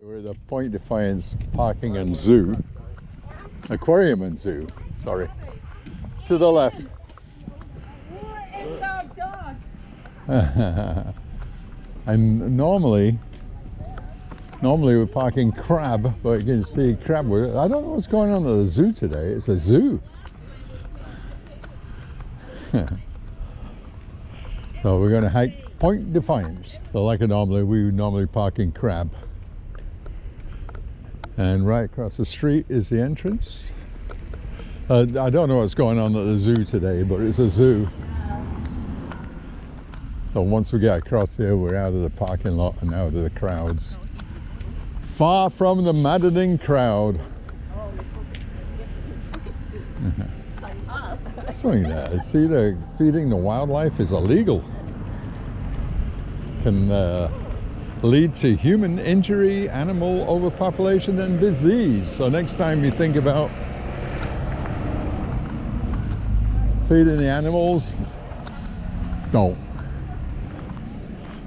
We're at the Point Defiance Parking and Zoo, Aquarium and Zoo, sorry, to the left. And normally we're parking crab, but you can see crab. I don't know what's going on at the zoo today. It's a zoo. So we're going to hike Point Defiance. So like we normally park in crab. And right across the street is the entrance. I don't know what's going on at the zoo today, but it's a zoo. So once we get across here, we're out of the parking lot and out of the crowds. Far from the maddening crowd. Something there. See, feeding the wildlife is illegal. Can lead to human injury, animal overpopulation, and disease. So next time you think about feeding the animals, don't.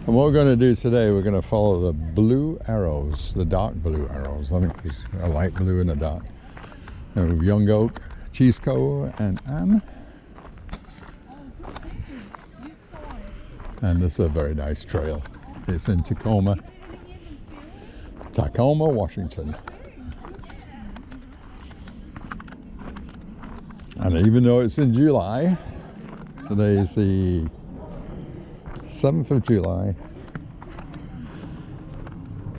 And what we're going to do today, we're going to follow the blue arrows, the dark blue arrows. I think there's a light blue and a dark. And we have Young Oak, Chisco, and Anne. And this is a very nice trail. It's in Tacoma, Washington. And even though it's in July, today is the 7th of July,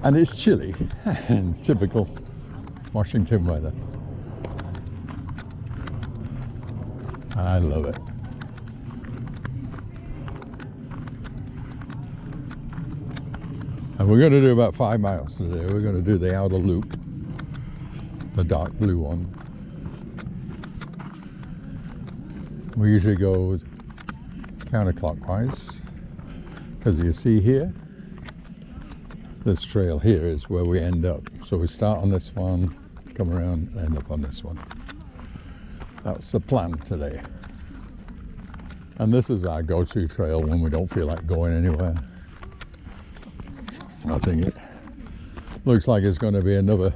and it's chilly and typical Washington weather. I love it. And we're going to do about 5 miles today. We're going to do the outer loop, the dark blue one. We usually go counterclockwise, because you see here, this trail here is where we end up. So we start on this one, come around, end up on this one. That's the plan today. And this is our go-to trail when we don't feel like going anywhere. I think it looks like it's going to be another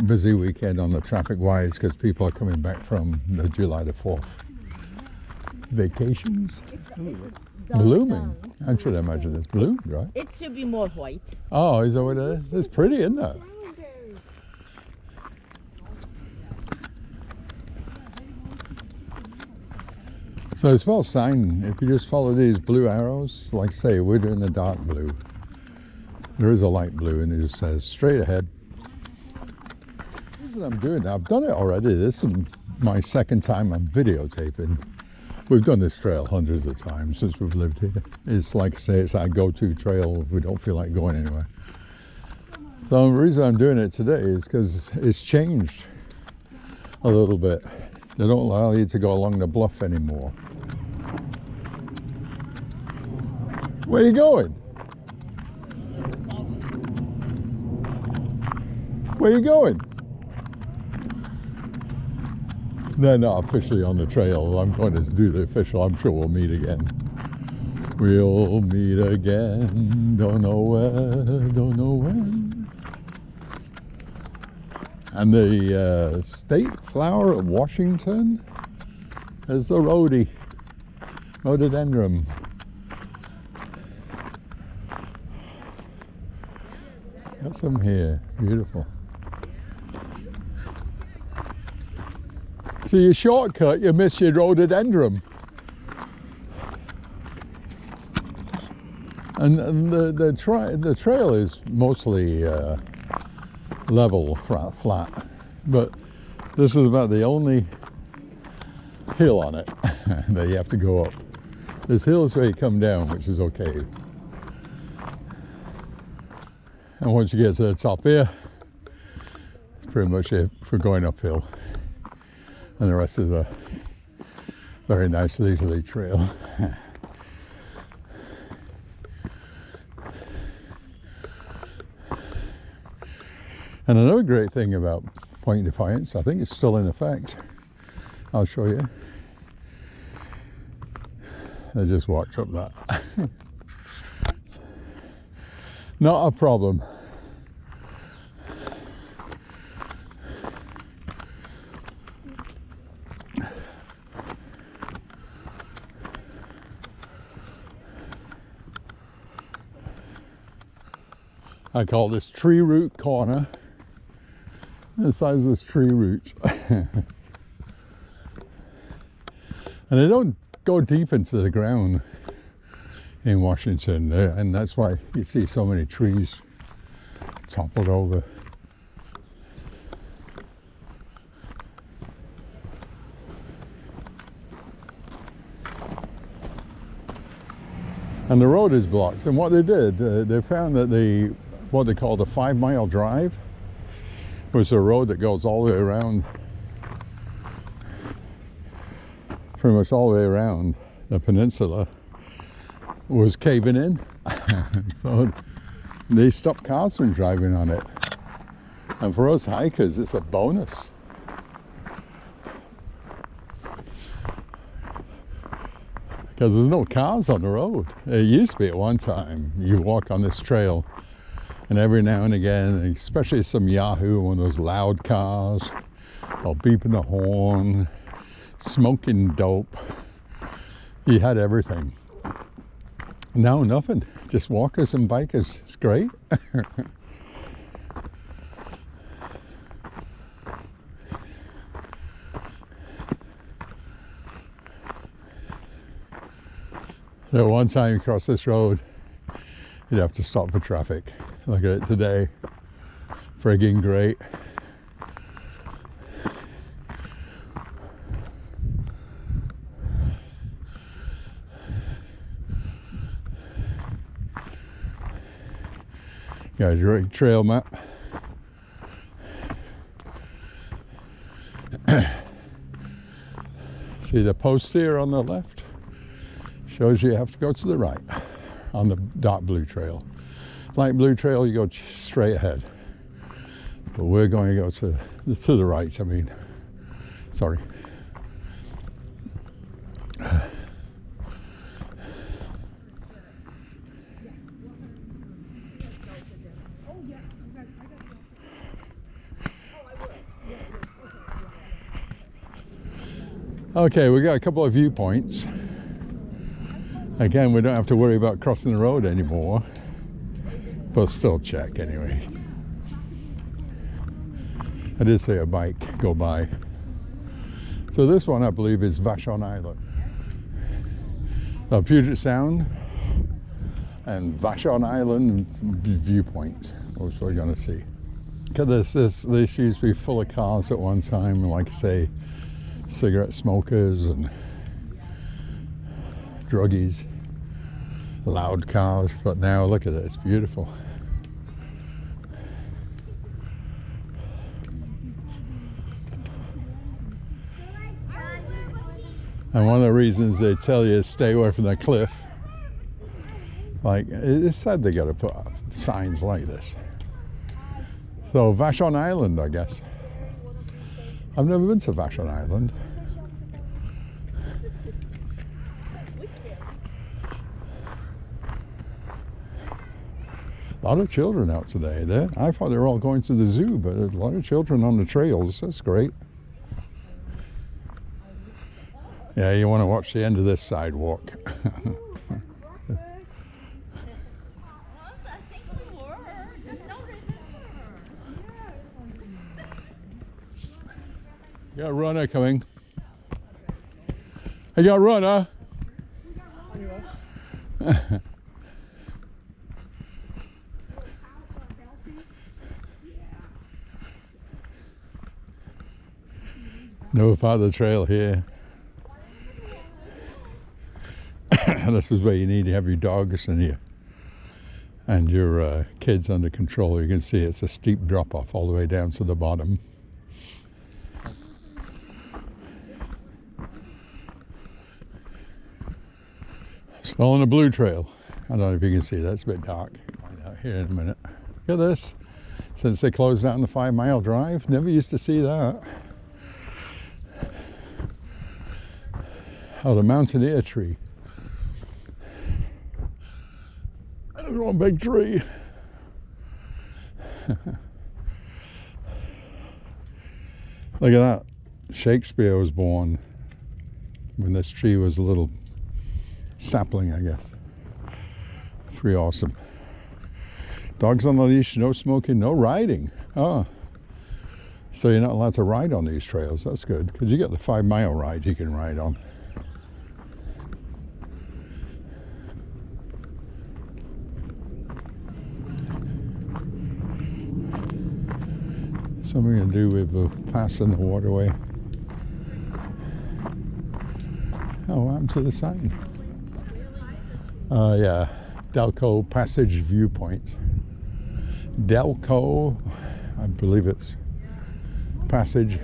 busy weekend on the traffic-wise, because people are coming back from the July the 4th vacations. Blooming. I should imagine it's bloomed, right? It should be more white. Oh, is that what it is? It's pretty, isn't it? So it's well signed. If you just follow these blue arrows, like say we're doing the dark blue, there is a light blue and it just says straight ahead. This is what I'm doing. I've done it already. This is my second time I'm videotaping. We've done this trail hundreds of times since we've lived here. It's like I say, it's our go-to trail if we don't feel like going anywhere. So the reason I'm doing it today is because it's changed a little bit. They don't allow you to go along the bluff anymore. Where are you going? Where are you going? They're not officially on the trail. I'm going to do the official. I'm sure we'll meet again. We'll meet again. Don't know where, don't know when. And the state flower of Washington is the rhododendron. Got some here, beautiful. So you shortcut, you miss your rhododendron. And the trail is mostly level, flat, but this is about the only hill on it that you have to go up. There's hills where you come down, which is okay. And once you get to the top here, it's pretty much it for going uphill. And the rest is a very nice leisurely trail. And another great thing about Point Defiance, I think it's still in effect. I'll show you. I just walked up that. Not a problem. I call this tree root corner. The size of this tree root. And they don't go deep into the ground in Washington, and that's why you see so many trees toppled over. And the road is blocked. And what they did, they found that what they call the 5 Mile Drive, which is a road that goes all the way around, pretty much all the way around the peninsula, was caving in. So they stopped cars from driving on it. And for us hikers, it's a bonus. Because there's no cars on the road. It used to be at one time. You walk on this trail, and every now and again, especially some Yahoo, one of those loud cars, or beeping the horn, smoking dope. You had everything. Now nothing. Just walkers and bikers. It's great. So one time you cross this road, you'd have to stop for traffic. Look at it today. Friggin' great. Got a great trail map. See the post here on the left? Shows you have to go to the right on the dark blue trail. Light blue trail, you go straight ahead. But we're going to go to the right, I mean. Sorry. Okay, we got a couple of viewpoints. Again, we don't have to worry about crossing the road anymore, but still check anyway. I did see a bike go by. So this one, I believe, is Vashon Island. Puget Sound and Vashon Island viewpoint, which we're going to see. Because this used to be full of cars at one time, and like I say, cigarette smokers and druggies, loud cars, but now look at it, it's beautiful. And one of the reasons they tell you to stay away from the cliff, like it's said they got to put up signs like this. So Vashon Island, I guess. I've never been to Vashon Island. A lot of children out today. I thought they were all going to the zoo, but a lot of children on the trails. That's great. Yeah, you want to watch the end of this sidewalk. You got a runner coming. I got a runner. No part of the trail here. This is where you need to have your dogs and your kids under control. You can see it's a steep drop off all the way down to the bottom. So on the blue trail. I don't know if you can see that, it's a bit dark. I'll find out here in a minute. Look at this. Since they closed down the 5 Mile Drive, never used to see that. Oh, the Mountaineer tree. There's one big tree. Look at that. Shakespeare was born when this tree was a little sapling, I guess. Pretty awesome. Dogs on the leash, no smoking, no riding. Oh, so you're not allowed to ride on these trails. That's good, because you get the 5-mile ride you can ride on. Something to do with passing the waterway. Oh, what happened to the sign? Yeah, Delco Passage Viewpoint. Delco, I believe it's Passage.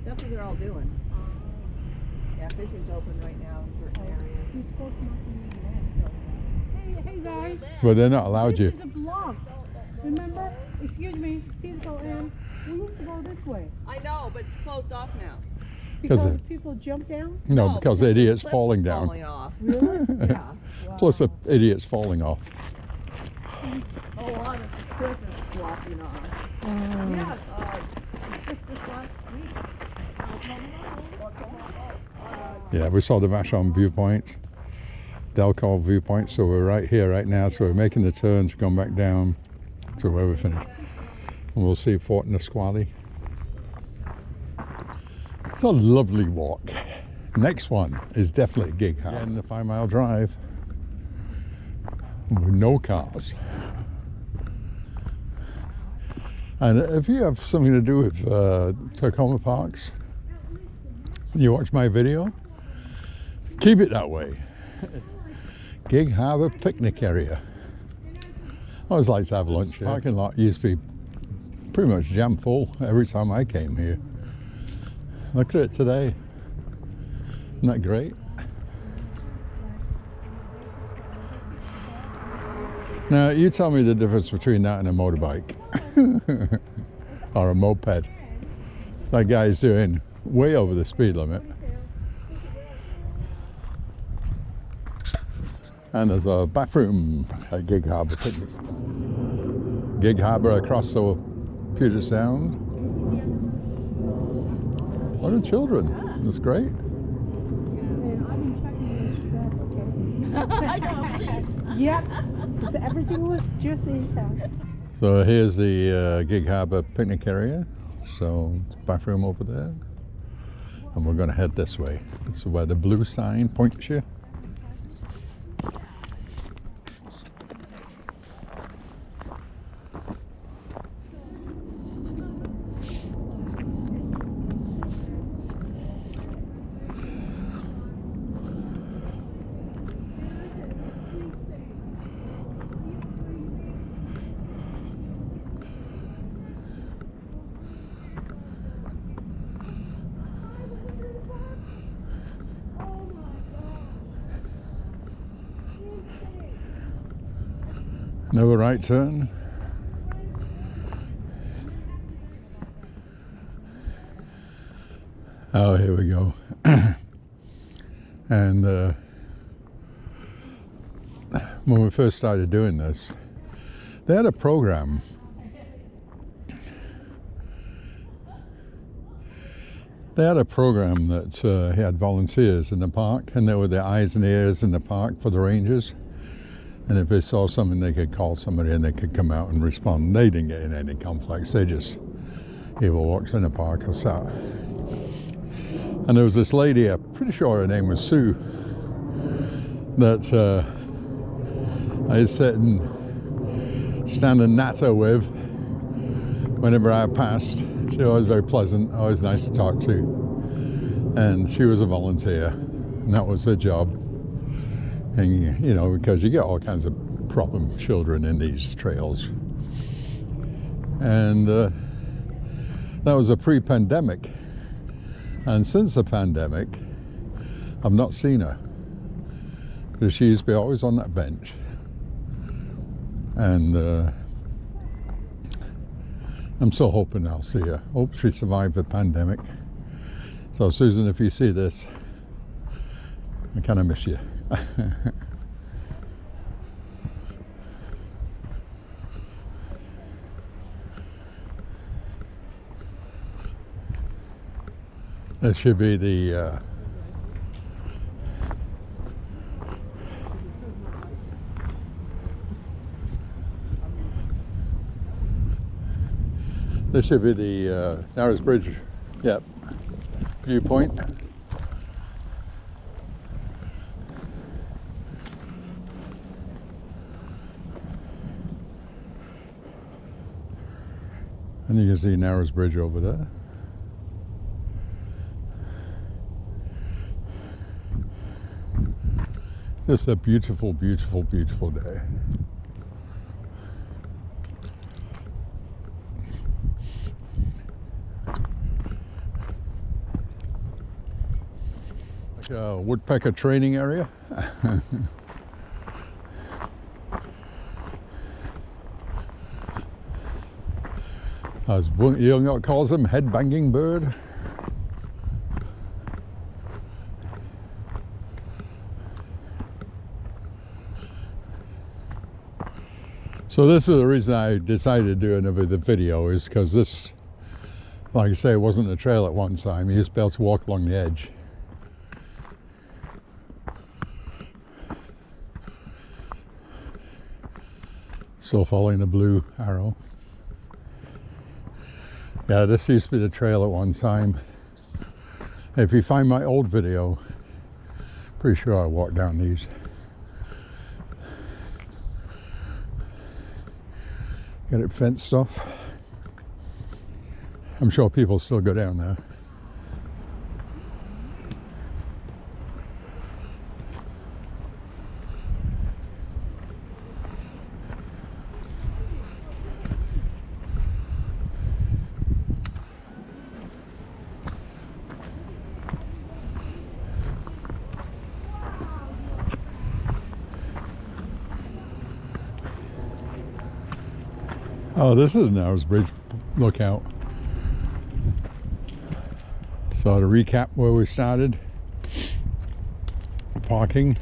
That's what they're all doing. Yeah, fishing's open right now in certain areas. Hey guys. But they're not allowed you. This is a block. Remember? Excuse me. Please go in. We used to go this way. I know, but it's closed off now. Because people jump down? No, because the idiot's cliffs falling are down. Falling off. Really? Yeah. Plus the idiot's falling off. A lot of the cliff is flopping off. Yeah, just this last week. Yeah, we saw the Vashon viewpoint, Delco viewpoint, so we're right here right now, so we're making the turn to come back down to where we finished. And we'll see Fort Nisqually. It's a lovely walk. Next one is definitely Gig House. Again, the 5-mile drive with no cars. And if you have something to do with Tacoma parks, you watch my video, keep it that way. Gig Harbor picnic area. I always like to have lunch here. Parking lot used to be pretty much jam full every time I came here. Look at it today. Isn't that great? Now, you tell me the difference between that and a motorbike or a moped. That guy's doing way over the speed limit. And there's a bathroom at Gig Harbor Picnic. Gig Harbor across the Puget Sound. What are children? That's great. Yep. So everything was just inside. So here's the Gig Harbor picnic area. So bathroom over there. And we're going to head this way. This is where the blue sign points you. Another right turn. Oh, here we go. And when we first started doing this, they had a program. They had a program that had volunteers in the park, and they were the eyes and ears in the park for the rangers. And if they saw something, they could call somebody and they could come out and respond. They didn't get in any conflicts. They just either walked in the park or sat. And there was this lady, I'm pretty sure her name was Sue, that I was standing natter with whenever I passed. She was always very pleasant, always nice to talk to. And she was a volunteer, and that was her job. And, you know, because you get all kinds of problem children in these trails. And that was a pre-pandemic. And since the pandemic, I've not seen her. Because she used to be always on that bench. And I'm still hoping I'll see her. Hope she survived the pandemic. So Susan, if you see this, I kind of miss you. This should be the this should be the Narrows Bridge, yep, viewpoint. And you can see Narrows Bridge over there. Just a beautiful, beautiful, beautiful day. Like a woodpecker training area. As Young calls them, head-banging bird. So this is the reason I decided to do another video, is because this, like I say, it wasn't a trail at one time. You used to be able to walk along the edge. Still following the blue arrow. Yeah, this used to be the trail at one time. If you find my old video, pretty sure I walked down these. Got it fenced off. I'm sure people still go down there. Oh, this is Narrows Bridge lookout. So to recap where we started, parking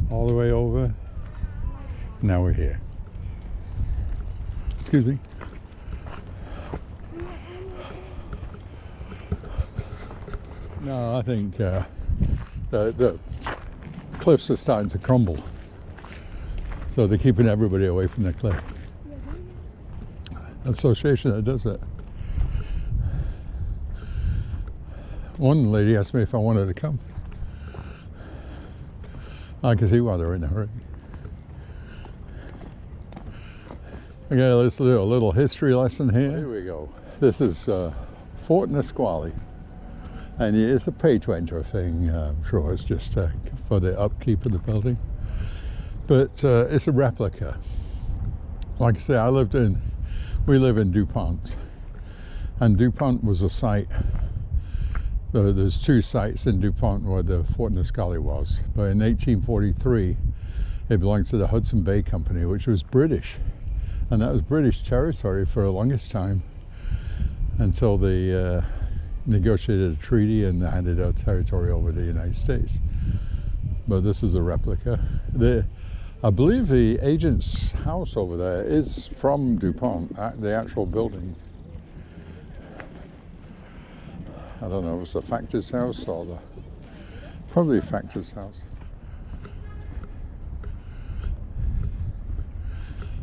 all the way over. Now we're here. Excuse me. No, I think the cliffs are starting to crumble. So they're keeping everybody away from the cliff. Association that does it. One lady asked me if I wanted to come. I can see why they're in a hurry. Okay, let's do a little history lesson here. Here we go. This is Fort Nisqually, and it's a pay-to-enter thing. I'm sure it's just for the upkeep of the building, but it's a replica. Like I say, we live in DuPont, and DuPont was a site. There's two sites in DuPont where the Fort Nisqually was, but in 1843 it belonged to the Hudson Bay Company, which was British, and that was British territory for the longest time until they negotiated a treaty and handed out territory over to the United States. But this is a replica. I believe the agent's house over there is from DuPont, the actual building. I don't know if it's the factor's house or probably the factor's house.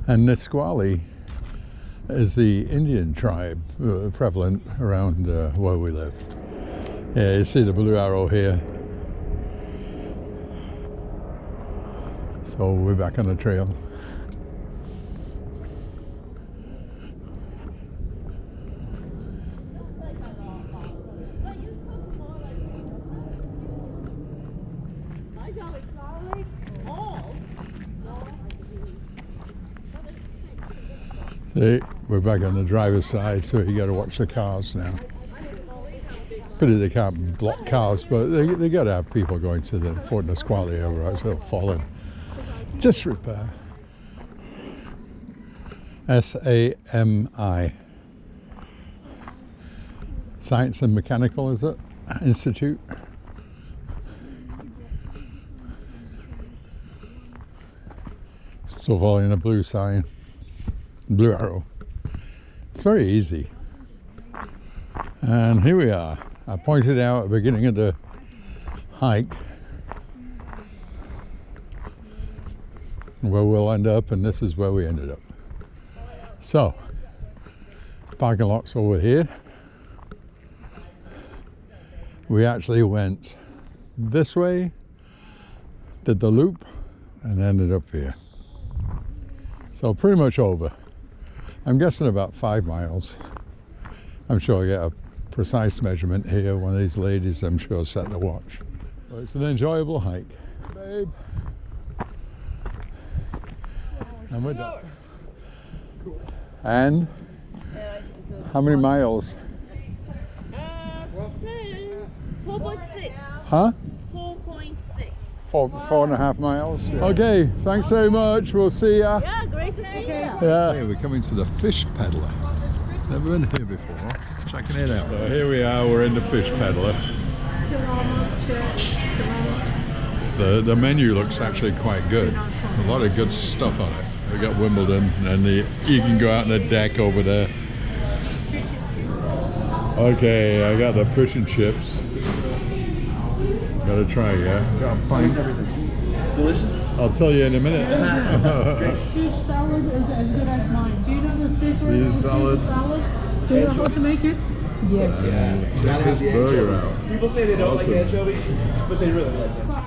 And Nisqually is the Indian tribe prevalent around where we live. Yeah, you see the blue arrow here. So we're back on the trail. See, we're back on the driver's side, so you got to watch the cars now. Pity they can't block cars, but they got to have people going to the Fort Nisqually, otherwise they'll fall in. Disrepair. SAMI. Science and Mechanical, is it? Institute. Still following the blue sign, blue arrow. It's very easy. And here we are. I pointed out at the beginning of the hike where we'll end up, and this is where we ended up. So, parking lot's over here. We actually went this way, did the loop, and ended up here. So pretty much over. I'm guessing about 5 miles. I'm sure I'll get a precise measurement here. One of these ladies, I'm sure, set the watch. Well, it's an enjoyable hike. Babe. And we're done. And how many miles? 4.6. Huh? 4.6. 4.5 miles. Yeah. Okay, thanks very much. We'll see ya. Yeah, great to see you. Yeah. Hey, we're coming to the Fish Peddler. Never been here before. Checking it out. So here we are. We're in the Fish Peddler. The menu looks actually quite good. A lot of good stuff on it. We got Wimbledon, and you can go out on the deck over there. Okay, I got the fish and chips. Gotta try, yeah. Got a pint. Delicious? I'll tell you in a minute. Fish salad is as good as mine. Do you know the secret Fish of salad. fish salad? Do you know how to make it? Yes. Yeah. Check this burger out. People say they don't like anchovies, but they really like them.